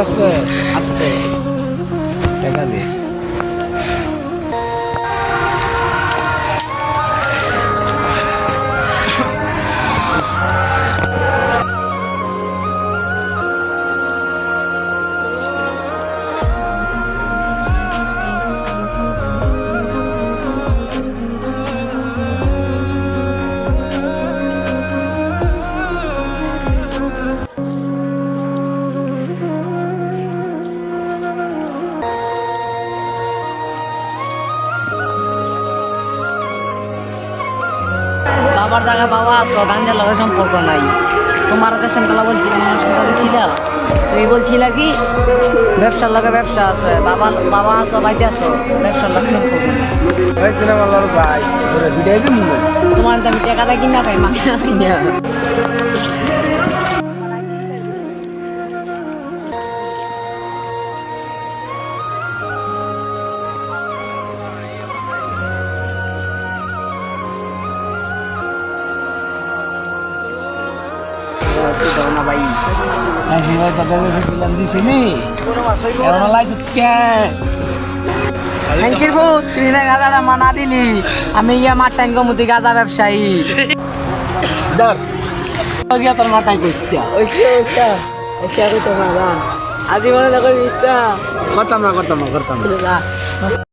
আছে আছে টাকা দে বাবার জায়গায় বাবা আছো, গাঞ্জার লগে সম্পর্ক নাই। তোমার যে সংখ্যা দিচ্ছিল, তুমি বলছিলে কি ব্যবসার লগে ব্যবসা আছে, বাবা বাবা আছো, বাইতে আছো, ব্যবসার লগে সম্পর্ক নাই। তোমার তো আমি টাকাটা কিনা পাই, মাকে না পাই না। ভাই দিছিলি তুই না গাঁজাটা মানা দিলি, আমি ইয়া মারটাইন কমুতি গাঁজা ব্যবসায়ী। তোর মাথায় কইস্তা আজি মনে দেখো করতাম না